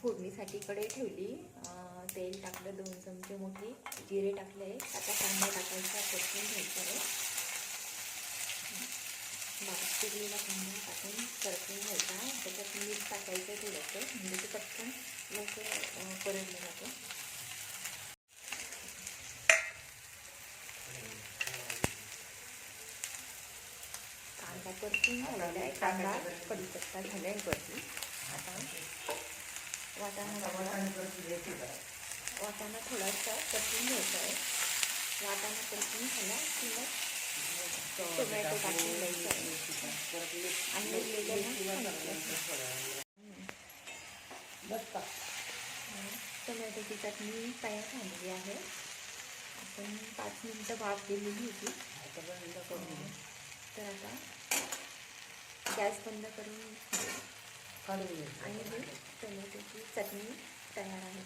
फोडणीसाठी कढई ठेवली. तेल टाकलं 2 चमचे मोठी, जिरे टाकले. आता कांदा टाकायचा, परतून घ्यायचा आहे. बारीक चिरलेला कांदा टाकून परतून घ्यायचा. त्याच्यात मीठ टाकायचं थोडंसं, म्हणजे ते पटकन लवकर परतलं जातं. कांदा परतून झालेला आहे. कांदा कढीपत्ता झाला आहे परतून. आता वाटाणा थोडासा परतून घ्यायचा आहे. वाटाणा परतून झाला की मग टोमॅटो टाकून द्यायचा आहे. आणि टोमॅटोची चटणी तयार झालेली आहे. आपण 5 मिनिटं वाफ दिलेली होती. तर आता गॅस बंद करून आणि ही टोमॅटोची चटणी तयार आहे.